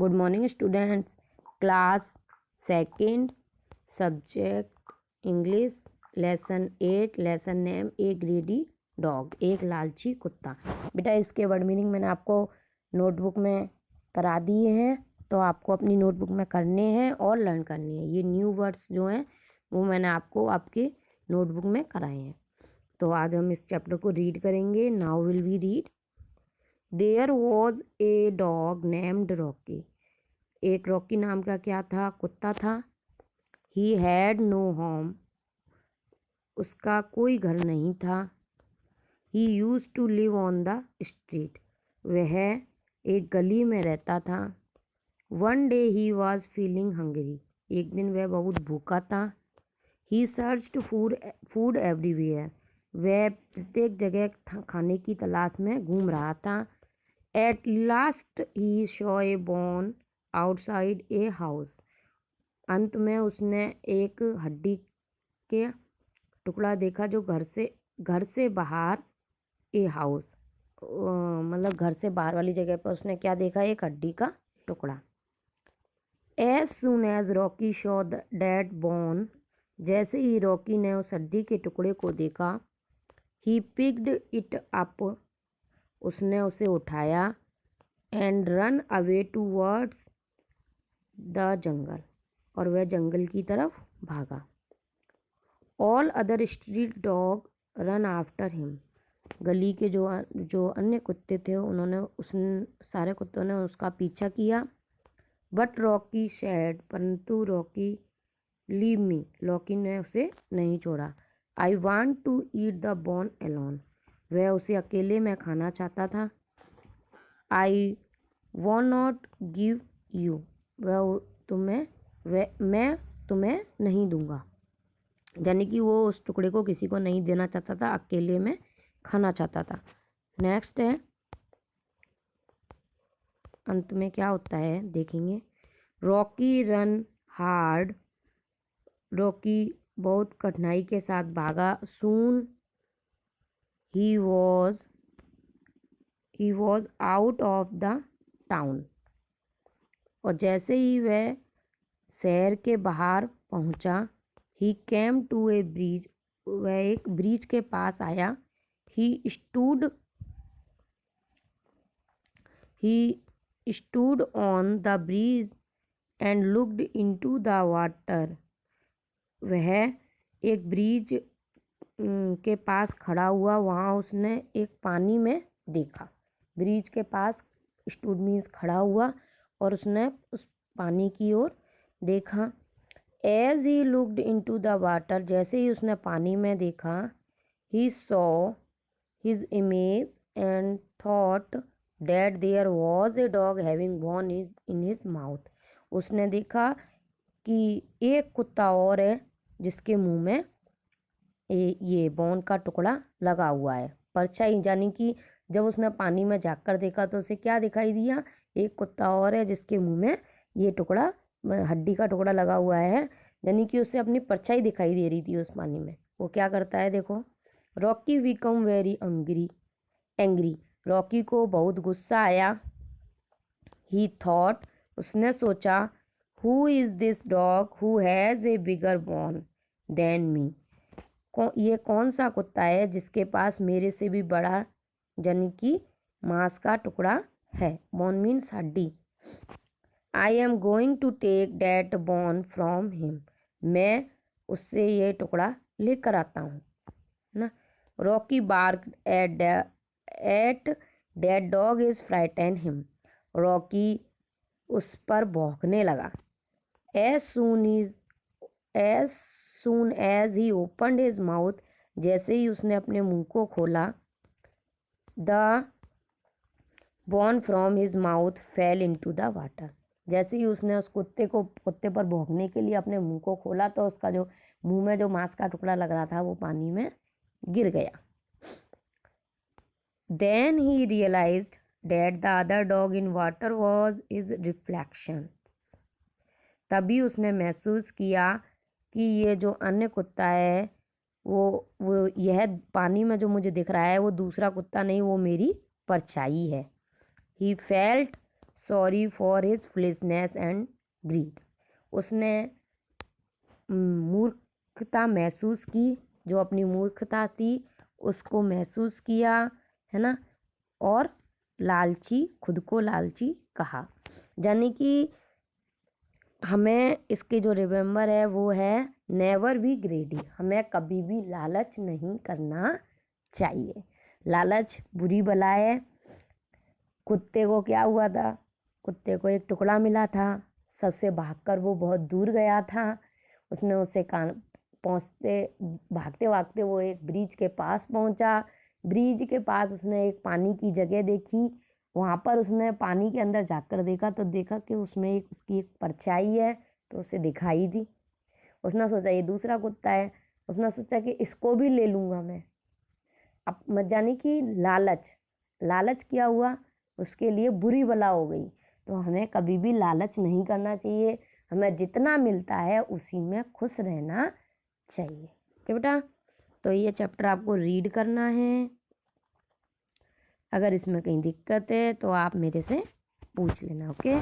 Good morning students. Class second, subject English, lesson 8, lesson name a greedy dog, एक लालची कुत्ता। बेटा इसके वर्ड मीनिंग मैंने आपको नोटबुक में करा दिए हैं, तो आपको अपनी नोटबुक में करने हैं और लर्न करने हैं। ये न्यू वर्ड्स जो हैं वो मैंने आपको आपके नोटबुक में कराए हैं। तो आज हम इस चैप्टर को रीड करेंगे। Now will we read. There was a dog named Rocky. एक रॉकी नाम का क्या था? कुत्ता था। He had no home. उसका कोई घर नहीं था। He use to live on the street. वह एक गली में रहता था। One day he was feeling hungry. एक दिन वह बहुत भूखा था। He searched food everywhere. वह प्रत्येक जगह खाने की तलाश में घूम रहा था। At last he Shaw A bone outside a house. अंत में उसने एक हड्डी के टुकड़ा देखा जो घर से बाहर ए हाउस, मतलब घर से बाहर वाली जगह पर उसने क्या देखा? एक हड्डी का टुकड़ा। As soon as Rocky saw dead bone. जैसे ही रॉकी ने उस हड्डी के टुकड़े को देखा, ही पिक्ड इट अप। उसने उसे उठाया। And run away towards the jungle. और वह जंगल की तरफ भागा। All other street dog run after him. गली के जो अन्य कुत्ते थे उन्होंने सारे कुत्तों ने उसका पीछा किया। But Rocky said. परंतु रॉकी लीव मी। रॉकी ने उसे नहीं छोड़ा। I want to eat the bone alone. वह उसे अकेले में खाना चाहता था। I want not give you. मैं तुम्हें नहीं दूंगा। यानी कि वो उस टुकड़े को किसी को नहीं देना चाहता था, अकेले में खाना चाहता था। नेक्स्ट है, अंत में क्या होता है देखेंगे। Rocky run hard. रॉकी बहुत कठिनाई के साथ भागा। Soon he was out of the town. और जैसे ही वह शहर के बाहर पहुंचा, ही केम टू ए ब्रिज। वह एक ब्रिज के पास आया। He stood on the bridge and looked into the water. वह एक ब्रिज के पास खड़ा हुआ। वहाँ उसने एक पानी में देखा। ब्रिज के पास स्टूड मीन्स खड़ा हुआ और उसने उस पानी की ओर देखा। As he looked into the water. जैसे ही उसने पानी में देखा, he saw his image and thought that there was a dog having bone in his mouth. उसने देखा कि एक कुत्ता और है जिसके मुंह में ये बोन का टुकड़ा लगा हुआ है। परछाई, यानी कि जब उसने पानी में झाँक देखा तो उसे क्या दिखाई दिया? एक कुत्ता और है जिसके मुंह में ये टुकड़ा, हड्डी का टुकड़ा लगा हुआ है। यानी कि उसे अपनी परछाई दिखाई दे रही थी उस पानी में। वो क्या करता है देखो। Rocky become very angry. Rocky को बहुत गुस्सा आया। ही थॉट। उसने सोचा, who is this dog who has a bigger bone than me. ये कौन सा कुत्ता है जिसके पास मेरे से भी बड़ा, यानी कि मांस का टुकड़ा है। बोन मीन्स हड्डी। I am going to take that bone from him. मैं उससे ये टुकड़ा लेकर आता हूँ ना। Rocky bark at that dog is frighten him. Rocky उस पर भौंकने लगा। As soon as he opened his mouth. जैसे ही उसने अपने मुंह को खोला, the bone from his mouth fell into the water. जैसे ही उसने उस कुत्ते पर भौंकने के लिए अपने मुंह को खोला तो उसका जो मुंह में जो मांस का टुकड़ा लग रहा था वो पानी में गिर गया। Then he realized that the other dog in water was his reflection. तभी उसने महसूस किया कि ये जो अन्य कुत्ता है वो यह पानी में जो मुझे दिख रहा है वो दूसरा कुत्ता नहीं, वो मेरी परछाई है। He felt sorry for his foolishness and greed. उसने मूर्खता महसूस की, जो अपनी मूर्खता थी उसको महसूस किया, है ना, और लालची, खुद को लालची कहा। यानी कि हमें इसके जो रिमेंबर है वो है नेवर बी ग्रेडी, हमें कभी भी लालच नहीं करना चाहिए। लालच बुरी बला है। कुत्ते को क्या हुआ था, कुत्ते को एक टुकड़ा मिला था, सबसे भागकर वो बहुत दूर गया था। उसने उसे पहुँचते भागते भागते वो एक ब्रिज के पास पहुंचा। ब्रिज के पास उसने एक पानी की जगह देखी। वहाँ पर उसने पानी के अंदर जाकर देखा तो देखा कि उसमें उसकी एक परछाई है, तो उसे दिखाई दी। उसने सोचा ये दूसरा कुत्ता है, उसने सोचा कि इसको भी ले लूँगा मैं। अब जाने कि लालच, लालच क्या हुआ, उसके लिए बुरी बला हो गई। तो हमें कभी भी लालच नहीं करना चाहिए, हमें जितना मिलता है उसी में खुश रहना चाहिए। ओके बेटा, तो ये चैप्टर आपको रीड करना है। अगर इसमें कहीं दिक्कत है तो आप मेरे से पूछ लेना। ओके।